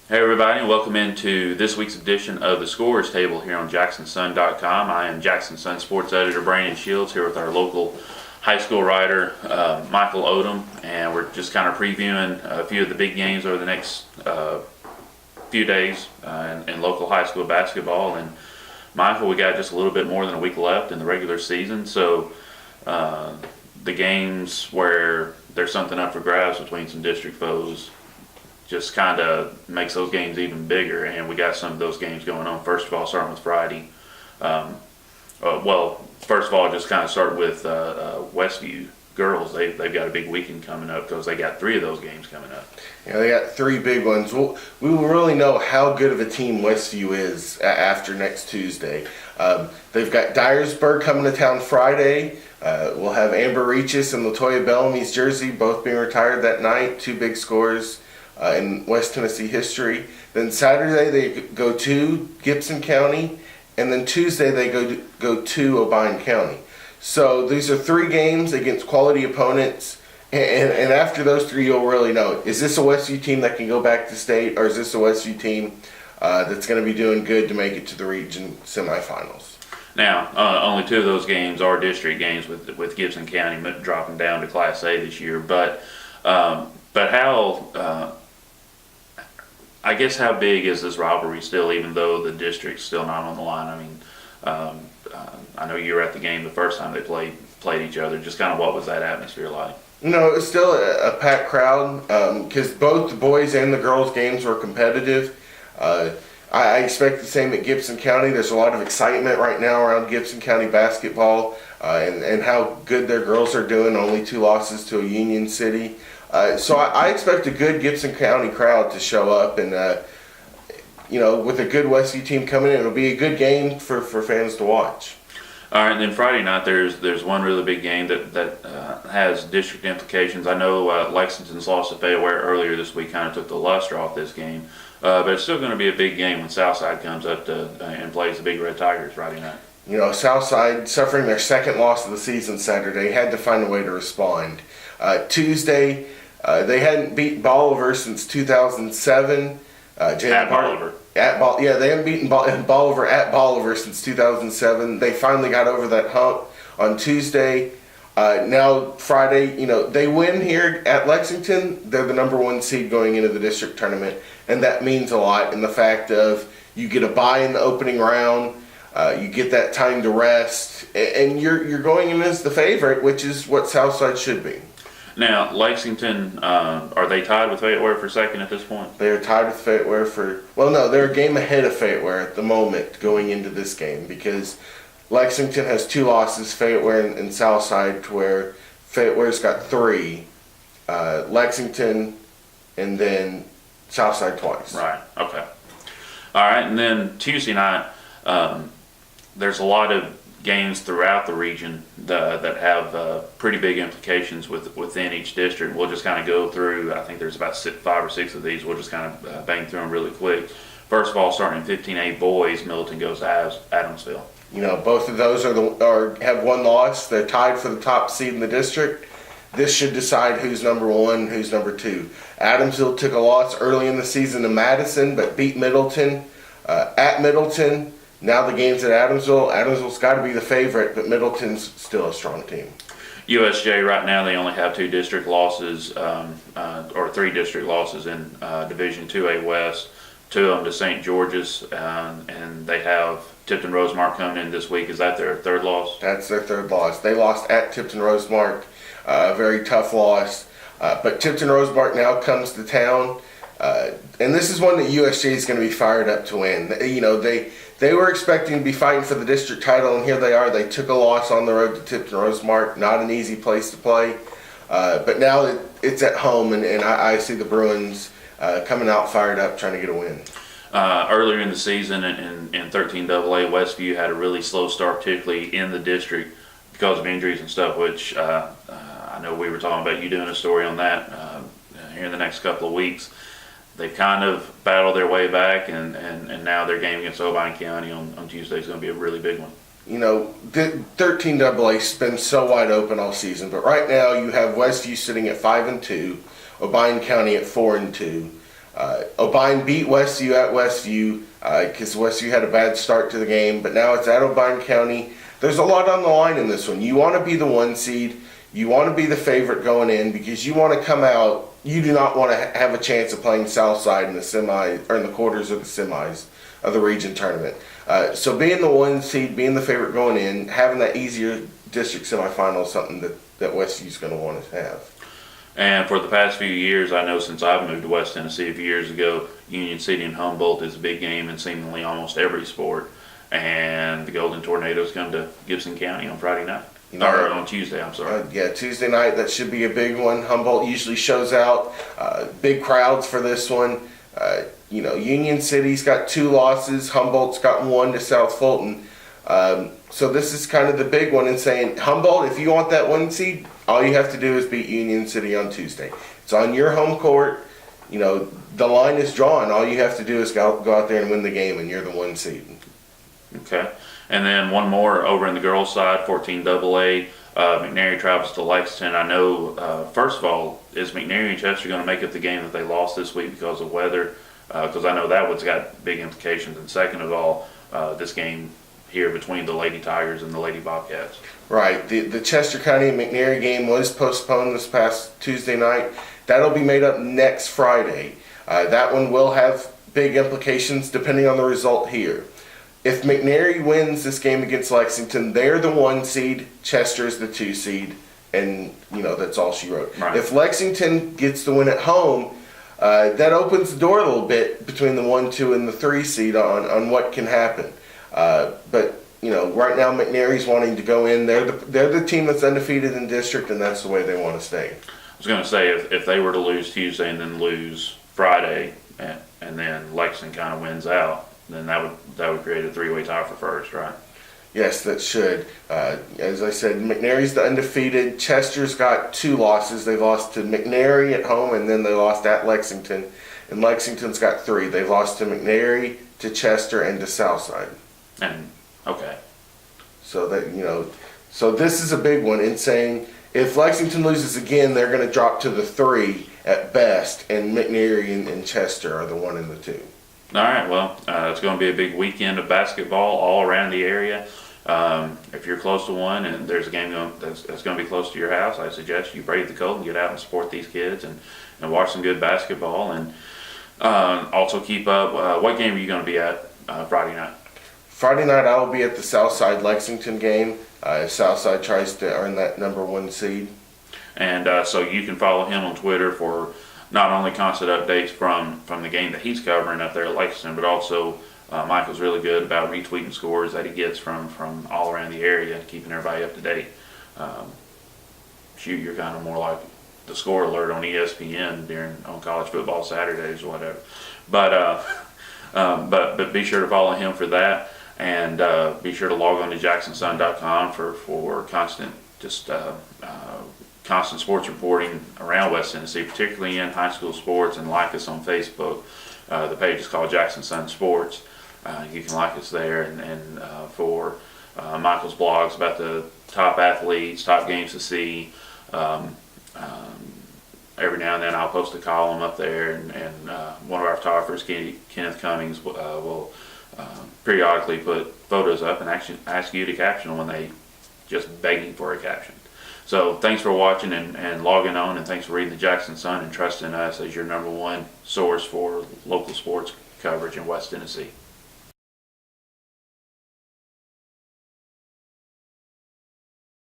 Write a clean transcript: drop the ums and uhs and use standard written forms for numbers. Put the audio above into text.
Hey everybody, and welcome into this week's edition of the Scorers Table here on JacksonSun.com. I am Jackson Sun Sports Editor Brandon Shields here with our local high school writer Michael Odom, and we're just kind of previewing a few of the big games over the next few days in local high school basketball. And Michael, we got just a little bit more than a week left in the regular season, so the games where there's something up for grabs between some district foes just kind of makes those games even bigger, and we got some of those games going on. First of all, starting with Friday. First of all, just kind of start with Westview girls. They've got a big weekend coming up because they got 3 of those games coming up. Yeah, they got 3 big ones. We will really know how good of a team Westview is after next Tuesday. They've got Dyersburg coming to town Friday. We'll have Amber Reaches and Latoya Bellamy's jersey both being retired that night. 2 big scores in West Tennessee history. Then Saturday they go to Gibson County, and then Tuesday they go to Odom County. So these are 3 games against quality opponents, and after those 3 you'll really know, is this a Westview team that can go back to state, or is this a Westview team that's going to be doing good to make it to the region semifinals? Now, only 2 of those games are district games with Gibson County dropping down to Class A this year, but how I guess how big is this rivalry still, even though the district's still not on the line? I mean, I know you were at the game the first time they played each other. Just kind of what was that atmosphere like? No, it was still a packed crowd because both the boys and the girls games were competitive. I expect the same at Gibson County. There's a lot of excitement right now around Gibson County basketball and how good their girls are doing. Only 2 losses to a Union City. So I expect a good Gibson County crowd to show up, and with a good Westview team coming in, it'll be a good game for fans to watch. All right, and then Friday night there's one really big game that has district implications. I know Lexington's loss to Fayetteville earlier this week kind of took the luster off this game, but it's still going to be a big game when Southside comes up and plays the Big Red Tigers Friday night. Southside, suffering their 2nd loss of the season Saturday, had to find a way to respond. Tuesday, they hadn't beat Bolivar since 2007. At Bolivar. They haven't beaten Bolivar at Bolivar since 2007. They finally got over that hump on Tuesday. Now Friday, they win here at Lexington. They're the number 1 seed going into the district tournament, and that means a lot in the fact of you get a bye in the opening round. You get that time to rest, and you're going in as the favorite, which is what Southside should be. Now, Lexington, are they tied with Fayetteville for 2nd at this point? They're tied with Fayetteville they're a game ahead of Fayetteville at the moment going into this game because Lexington has 2 losses, Fayetteville and Southside, to where Fayetteville's got 3, Lexington, and then Southside twice. Right, okay. All right, and then Tuesday night, there's a lot of games throughout the region that have pretty big implications within each district. We'll just kind of go through, I think there's about 5 or 6 of these. We'll just kind of bang through them really quick. First of all, starting in 15A boys, Middleton goes to Adamsville. Both of those have 1 loss. They're tied for the top seed in the district. This should decide who's number 1, who's number 2. Adamsville took a loss early in the season to Madison, but beat Middleton at Middleton. Now the game's at Adamsville. Adamsville's got to be the favorite, but Middleton's still a strong team. USJ right now, they only have 2 district losses, or 3 district losses in Division 2A West. 2 of them to St. George's, and they have Tipton Rosemark coming in this week. Is that their 3rd loss? That's their 3rd loss. They lost at Tipton Rosemark, a very tough loss. But Tipton Rosemark now comes to town, and this is one that USJ is going to be fired up to win. They were expecting to be fighting for the district title, and here they are. They took a loss on the road to Tipton Rosemark. Not an easy place to play. But now it's at home, and I see the Bruins coming out fired up, trying to get a win. Earlier in the season in 13AA, Westview had a really slow start, particularly in the district because of injuries and stuff, which I know we were talking about you doing a story on that here in the next couple of weeks. They've kind of battled their way back, and now their game against Odom County on Tuesday is going to be a really big one. 13AA's been so wide open all season, but right now you have Westview sitting at 5-2, Odom County at 4-2. O'Bine beat Westview at Westview because Westview had a bad start to the game, but now it's at O'Bine County. There's a lot on the line in this one. You want to be the 1 seed. You want to be the favorite going in because you want to come out. You do not want to have a chance of playing Southside in the semi or in the quarters of the semis of the region tournament. So being the 1 seed, being the favorite going in, having that easier district semifinal is something that Westview's going to want to have. And for the past few years, I know since I've moved to West Tennessee a few years ago, Union City and Humboldt is a big game in seemingly almost every sport. And the Golden Tornadoes come to Gibson County on Friday night. Or on Tuesday, I'm sorry. Yeah, Tuesday night, that should be a big one. Humboldt usually shows out. Big crowds for this one. Union City's got 2 losses. Humboldt's got 1 to South Fulton. So this is kind of the big one in saying, Humboldt, if you want that 1 seed, all you have to do is beat Union City on Tuesday. It's on your home court. The line is drawn. All you have to do is go out there and win the game, and you're the 1 seed. Okay. And then one more over in the girls' side, 14AA. McNary travels to Lexington. I know, first of all, is McNary and Chester going to make up the game that they lost this week because of weather? Because I know that one's got big implications. And second of all, this game here between the Lady Tigers and the Lady Bobcats. Right. The Chester County and McNary game was postponed this past Tuesday night. That'll be made up next Friday. That one will have big implications depending on the result here. If McNary wins this game against Lexington, they're the 1 seed, Chester is the 2 seed, and that's all she wrote. Right. If Lexington gets the win at home, that opens the door a little bit between the 1, 2, and the 3 seed on what can happen. But right now McNary's wanting to go in. They're the team that's undefeated in district, and that's the way they want to stay. I was going to say if they were to lose Tuesday and then lose Friday, and then Lexington kind of wins out, then that would create a 3-way tie for first, right? Yes, that should. As I said, McNary's the undefeated. Chester's got 2 losses. They lost to McNary at home, and then they lost at Lexington. And Lexington's got 3. They lost to McNary, to Chester, and to Southside. And okay. So so this is a big one in saying if Lexington loses again, they're going to drop to the 3 at best, and McNary and Chester are the 1 and the 2. All right, well, it's going to be a big weekend of basketball all around the area. If you're close to one and there's a game that's going to be close to your house, I suggest you brave the cold and get out and support these kids and watch some good basketball. And also keep up. What game are you going to be at Friday night? Friday night I will be at the Southside Lexington game. If Southside tries to earn that number 1 seed. And so you can follow him on Twitter for not only constant updates from the game that he's covering up there at Lexington, but also Michael's really good about retweeting scores that he gets from all around the area and keeping everybody up to date. You're kind of more like the score alert on ESPN on college football Saturdays or whatever. But be sure to follow him for that, and be sure to log on to jacksonsun.com for constant constant sports reporting around West Tennessee, particularly in high school sports, and like us on Facebook. The page is called Jackson Sun Sports. You can like us there, and for Michael's blogs about the top athletes, top games to see. Every now and then I'll post a column up there, and one of our photographers, Kenneth Cummings, will periodically put photos up and actually ask you to caption them when they just begging for a caption. So thanks for watching and logging on, and thanks for reading the Jackson Sun and trusting us as your number 1 source for local sports coverage in West Tennessee.